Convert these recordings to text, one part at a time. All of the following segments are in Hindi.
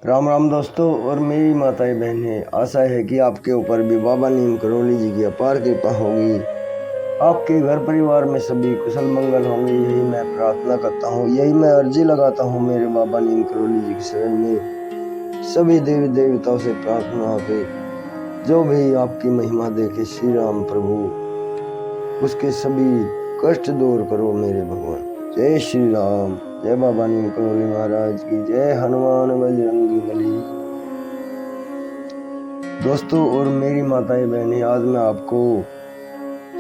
राम राम दोस्तों और मेरी माताएं बहनें, आशा है कि आपके ऊपर भी बाबा नीम करौली जी की अपार कृपा होगी। आपके घर परिवार में सभी कुशल मंगल होंगे, यही मैं प्रार्थना करता हूँ, यही मैं अर्जी लगाता हूँ मेरे बाबा नीम करौली जी की शरण में। सभी देवी देवताओं से प्रार्थना है कि जो भी आपकी महिमा देखे श्री राम प्रभु, उसके सभी कष्ट दूर करो मेरे भगवान। जय श्री राम, जय बाबा नीम करौली महाराज की जय, हनुमान बजरंगी बली। दोस्तों और मेरी माताएं बहनें, आज मैं आपको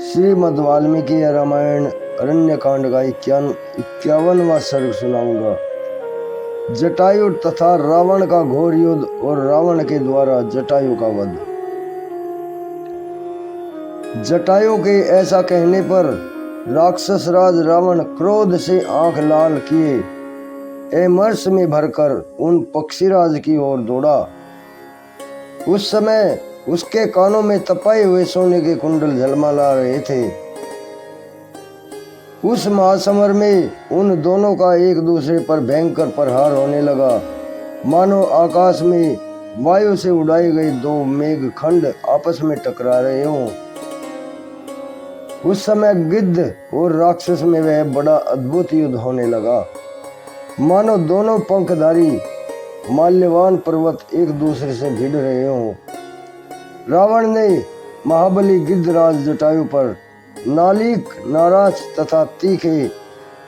श्रीमद् वाल्मीकि रामायण अरण्य कांड का 51वां सर्ग सुनाऊंगा। जटायु तथा रावण का घोर युद्ध और रावण के द्वारा जटायु का वध। जटायु के ऐसा कहने पर राक्षस राज रावण क्रोध से आंख लाल किए एमर्ष में भरकर उन पक्षीराज की ओर दौड़ा। उस समय उसके कानों में तपाए हुए सोने के कुंडल झलमला रहे थे। उस महासमर में उन दोनों का एक दूसरे पर भयंकर प्रहार होने लगा, मानो आकाश में वायु से उड़ाए गए दो मेघ खंड आपस में टकरा रहे हों। उस समय गिद्ध और राक्षस में वह बड़ा अद्भुत युद्ध होने लगा, मानो दोनों पंखधारी माल्यवान पर्वत एक दूसरे से भिड़ रहे हों। रावण ने महाबली गिद्धराज जटायु पर नालीक, नाराज तथा तीखे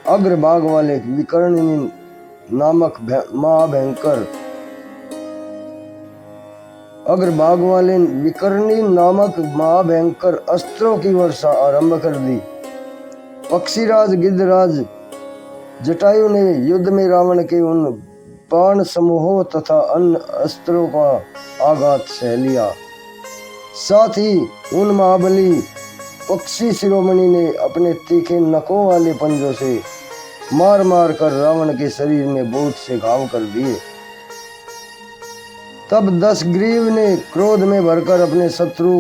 अग्रभाग वाले विकर्णी नामक महाभयंकर अस्त्रों की वर्षा आरंभ कर दी। पक्षीराज गिद्धराज जटायु ने युद्ध में रावण के उन बाण समूहों तथा अन्य अस्त्रों का आघात सह लिया। साथ ही उन महाबली पक्षी शिरोमणि ने अपने तीखे नखों वाले पंजों से मार मार कर रावण के शरीर में बहुत से घाव कर दिए। तब दशग्रीव ने क्रोध में भरकर अपने शत्रु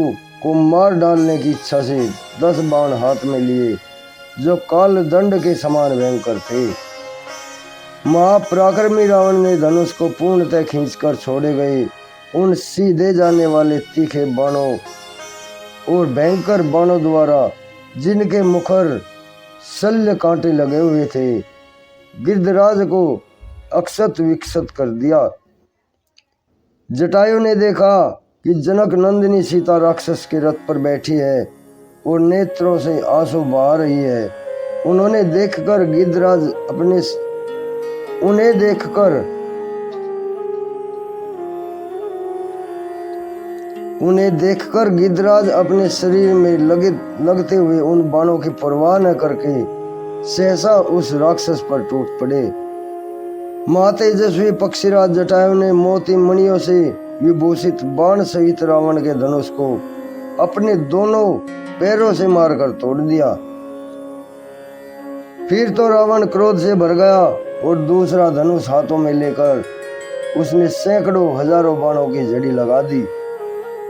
को मार डालने की इच्छा से 10 बाण हाथ में लिए, जो काल दंड के समान भयंकर थे। महापराक्रमी रावण ने धनुष को पूर्णतः खींचकर छोड़े गए उन सीधे जाने वाले तीखे बाणों और भयंकर बाणों द्वारा, जिनके मुखर शल्य कांटे लगे हुए थे, गिद्धराज को अक्षत विक्षत कर दिया। जटायु ने देखा कि जनक नंदिनी सीता राक्षस के रथ पर बैठी है और नेत्रों से आंसू बहा रही है। उन्हें देखकर गिद्धराज अपने शरीर में लगते हुए उन बाणों की परवाह न करके सहसा उस राक्षस पर टूट पड़े। महातेजस्वी पक्षीराज जटायु ने मोती मणियों से विभूषित बाण सहित रावण के धनुष को अपने दोनों पैरों से मारकर तोड़ दिया। फिर तो रावण क्रोध से भर गया और दूसरा धनुष हाथों में लेकर उसने सैकड़ों हजारों बाणों की झड़ी लगा दी।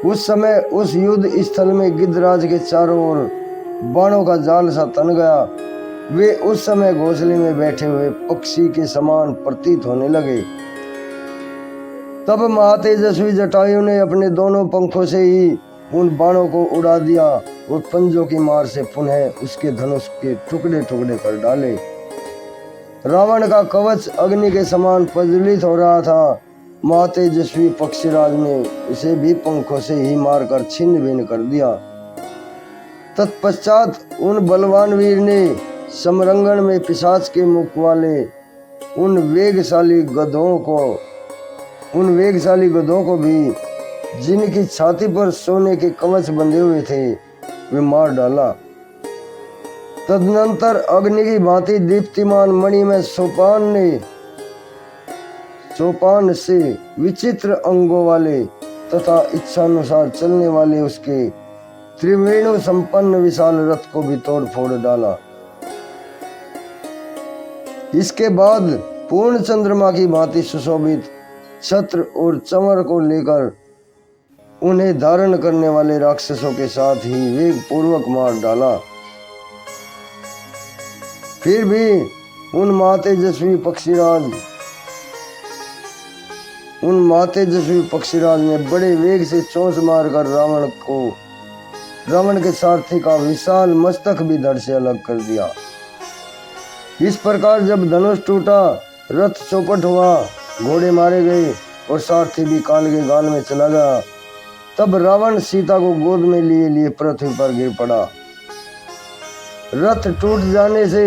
उस समय उस युद्ध स्थल में गिद्धराज के चारों ओर बाणों का जाल सा तन गया। वे उस समय घोंसले में बैठे हुए पक्षी के समान प्रतीत होने लगे। तब महातेजस्वी जटायु ने अपने दोनों पंखों से ही उन बाणों को उड़ा दिया और पंजों की मार से पुनः उसके धनुष के टुकड़े टुकड़े कर डाले। रावण का कवच अग्नि के समान प्रज्वलित हो रहा था। महातेजस्वी पक्षीराज ने उसे भी पंखों से ही मारकर छिन्न भिन्न कर दिया। तत्पश्चात उन बलवान वीर ने समरंगण में पिशाच के मुख वाले उन वेगशाली गधों को भी, जिनकी छाती पर सोने के कवच बंधे हुए थे, वे मार डाला। तदनंतर अग्नि की भांति दीप्तिमान मणि में सोपान से विचित्र अंगों वाले तथा इच्छानुसार चलने वाले उसके त्रिवेणु संपन्न विशाल रथ को भी तोड़ फोड़ डाला। इसके बाद पूर्ण चंद्रमा की भांति सुशोभित छत्र और चमर को लेकर उन्हें धारण करने वाले राक्षसों के साथ ही वेग पूर्वक मार डाला। फिर भी उन महातेजस्वी पक्षीराज उन मातेजस्वी पक्षीराज ने बड़े वेग से चोंच मारकर रावण के सारथी का विशाल मस्तक भी धड़ से अलग कर दिया। इस प्रकार जब धनुष टूटा, रथ चौपट हुआ, घोड़े मारे गए और सारथी भी काल के गाल में चला गया, तब रावण सीता को गोद में लिए पृथ्वी पर गिर पड़ा। रथ टूट जाने से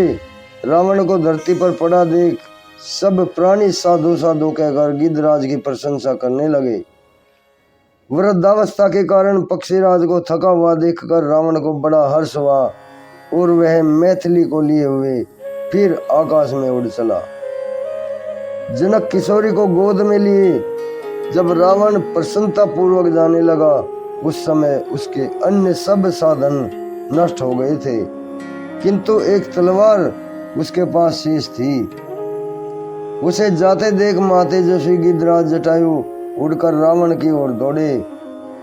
रावण को धरती पर पड़ा देख सब प्राणी साधु साधु कहकर गिद्धराज की प्रशंसा करने लगे। वृद्धावस्था के कारण पक्षीराज को थका हुआ देखकर रावण को बड़ा हर्ष हुआ और वह मैथिली को लिए हुए फिर आकाश में उड़ चला। जनक किशोरी को गोद में लिए जब रावण प्रसन्नता पूर्वक जाने लगा, उस समय उसके अन्य सब साधन नष्ट हो गए थे, किंतु एक तलवार उसके पास शेष थी। उसे जाते देख मातेजस्वी गिद्धराज जटायु उड़कर रावण की ओर दौड़े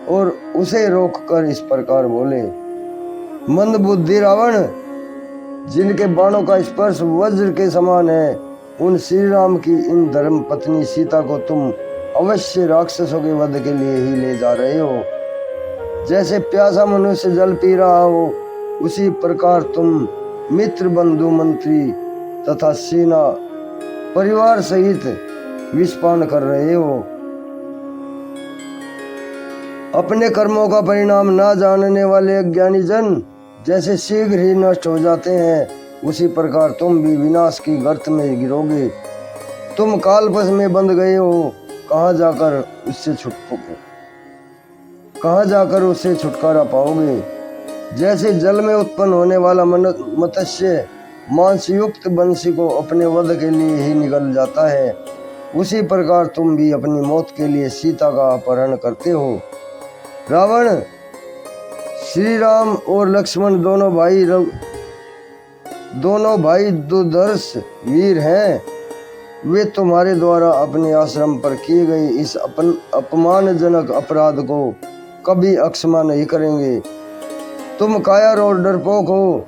और उसे रोककर इस प्रकार बोले, मंदबुद्धि रावण, जिनके बाणों का स्पर्श वज्र के समान है, उन श्री राम की इन धर्म पत्नी सीता को तुम अवश्य राक्षसों के वध के लिए ही ले जा रहे हो। जैसे प्यासा मनुष्य जल पी रहा हो, उसी प्रकार तुम मित्र बंधु मंत्री तथा सेना परिवार सहित विषपान कर रहे हो। अपने कर्मों का परिणाम ना जानने वाले अज्ञानी जन जैसे शीघ्र ही नष्ट हो जाते हैं, उसी प्रकार तुम भी विनाश की गर्त में गिरोगे। तुम कालपस में बंध गए हो, कहाँ जाकर उससे छुटकारा पाओगे। जैसे जल में उत्पन्न होने वाला मत्स्य मांस युक्त बंसी को अपने वध के लिए ही निगल जाता है, उसी प्रकार तुम भी अपनी मौत के लिए सीता का अपहरण करते हो। रावण, श्री राम और लक्ष्मण दोनों भाई दुर्धर्ष वीर हैं। वे तुम्हारे द्वारा अपने आश्रम पर किए गए इस अपमानजनक अपराध को कभी अक्षमा नहीं करेंगे। तुम कायर और डरपोक हो।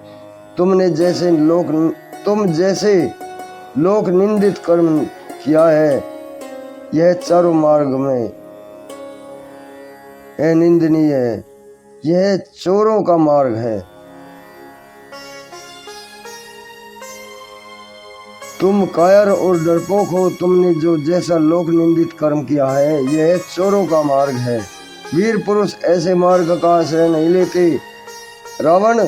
तुम जैसे लोक निंदित कर्म किया है, यह चारों मार्ग में निंदनीय है। यह चोरों का मार्ग है। तुम कायर और डरपोक हो। तुमने जो जैसा लोक निंदित कर्म किया है, यह चोरों का मार्ग है। वीर पुरुष ऐसे मार्ग का आश्रय नहीं लेते। रावण,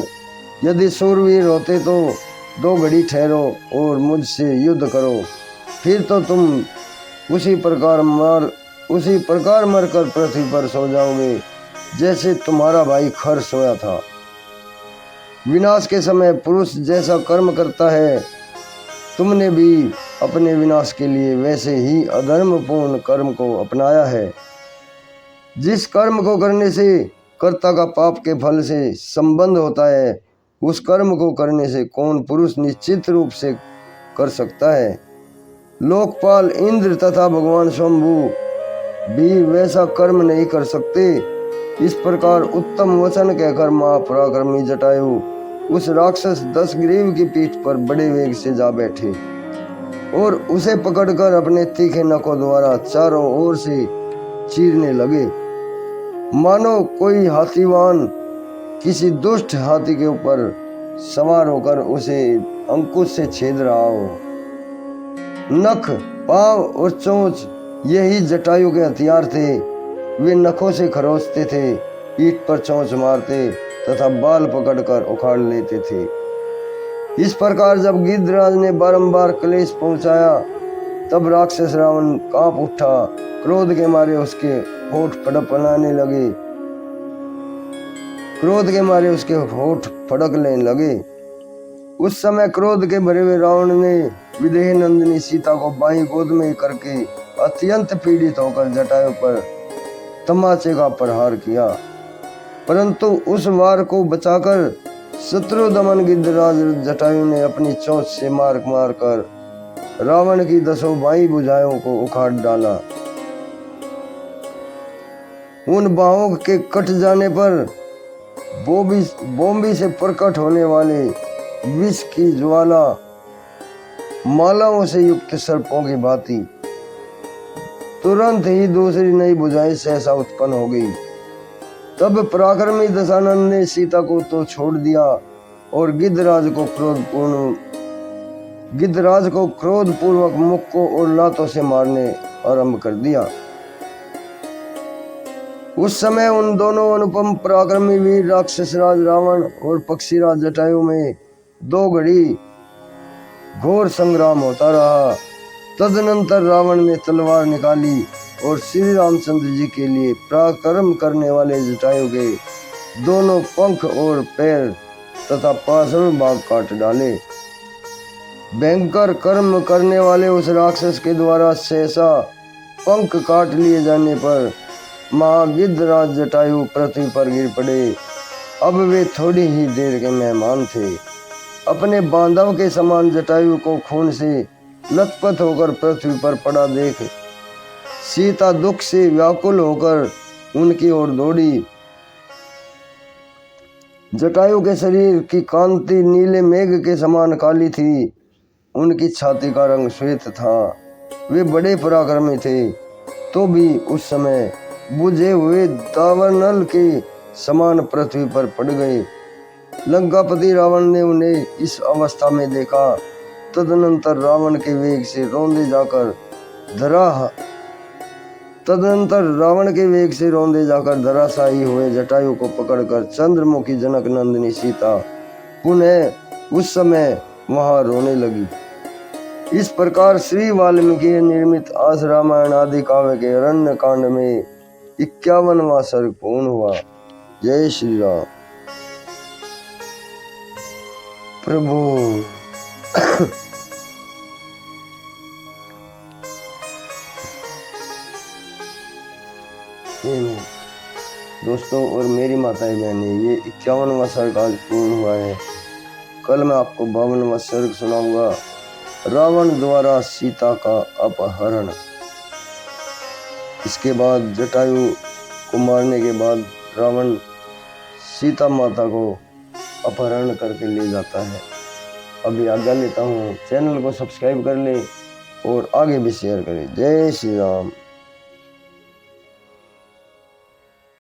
यदि सूरवीर होते तो 2 घड़ी ठहरो और मुझसे युद्ध करो, फिर तो तुम उसी प्रकार मरकर पृथ्वी पर सो जाओगे जैसे तुम्हारा भाई खर सोया था। विनाश के समय पुरुष जैसा कर्म करता है, तुमने भी अपने विनाश के लिए वैसे ही अधर्मपूर्ण कर्म को अपनाया है। जिस कर्म को करने से कर्ता का पाप के फल से संबंध होता है, उस कर्म को करने से कौन पुरुष निश्चित रूप से कर सकता है। लोकपाल इंद्र तथा भगवान शंभु भी वैसा कर्म नहीं कर सकते। इस प्रकार उत्तम वचन कहकर महापराक्रमी जटायु उस राक्षस दशग्रीव की पीठ पर बड़े वेग से जा बैठे और उसे पकड़कर अपने तीखे नखों द्वारा चारों ओर से चीरने लगे, मानो कोई हाथीवान किसी दुष्ट हाथी के ऊपर सवार होकर उसे अंकुश से छेद रहा हो। नख, पांव और चोंच यही जटायु के हथियार थे। वे नखों से खरोचते थे, पीठ पर चोंच मारते तथा बाल पकड़कर उखाड़ लेते थे। इस प्रकार जब गिद्धराज ने बारंबार क्लेश पहुंचाया, तब राक्षस रावण कांप उठा। क्रोध के मारे उसके होठ फड़कने लगे। उस समय क्रोध के भरे हुए रावण ने विदेह नंदिनी सीता को बाईं गोद में करके अत्यंत पीड़ित होकर जटायु पर तमाचे का प्रहार किया, परंतु उस वार को बचाकर शत्रु दमन गिद्धराज जटायु ने अपनी चोंच से मार कर रावण की 10 बाईं भुजाओं को उखाड़ डाला। उन बाहों के कट जाने पर बोम्बी से प्रकट होने वाले विष की ज्वाला मालाओं से युक्त सर्पों की भांति तुरंत ही दूसरी नई बुझाई सहसा उत्पन्न हो गई। तब पराक्रमी दशानंद ने सीता को तो छोड़ दिया और गिद्धराज को क्रोध पूर्वक मुक्कों और लातों से मारने आरंभ कर दिया। उस समय उन दोनों अनुपम पराक्रमी वीर राक्षस राज रावण और पक्षीराज जटायु में 2 घड़ी घोर संग्राम होता रहा। तदनंतर रावण ने तलवार निकाली और श्री रामचंद्र जी के लिए पराक्रम करने वाले जटायु के दोनों पंख और पैर तथा पार्श्व भाग काट डाले। भयंकर कर्म करने वाले उस राक्षस के द्वारा सहसा पंख काट लिए जाने पर महागिद्धराज जटायु पृथ्वी पर गिर पड़े। अब वे थोड़ी ही देर के मेहमान थे। अपने बांधव के समान जटायु को खून से लथपथ होकर पृथ्वी पर पड़ा देख सीता दुख से व्याकुल होकर उनकी ओर दौड़ी। जटायु के शरीर की कांति नीले मेघ के समान काली थी। उनकी छाती का रंग श्वेत था। वे बड़े पराक्रमी थे, तो भी उस समय बुझे हुए दावानल के समान पृथ्वी पर पड़ गए। लंकापति रावण ने उन्हें इस अवस्था में देखा। तदनंतर रावण के वेग से रौंदे जाकर धराशायी हुए जटायु को पकड़कर चंद्रमुखी जनक नंदिनी सीता पुनः उस समय वहां रोने लगी। इस प्रकार श्री वाल्मीकि निर्मित आस रामायण आदि काव्य के अरण्य कांड में 51वां सर्ग पूर्ण हुआ। जय श्री राम। प्रभु दोस्तों और मेरी माताएं बहनें, ये 51वां सर्ग आज पूर्ण हुआ है। कल मैं आपको 52वां सर्ग सुनाऊंगा, रावण द्वारा सीता का अपहरण। इसके बाद जटायु को मारने के बाद रावण सीता माता को अपहरण करके ले जाता है। अभी आज्ञा लेता हूँ, चैनल को सब्सक्राइब कर ले और आगे भी शेयर करें। जय श्री राम।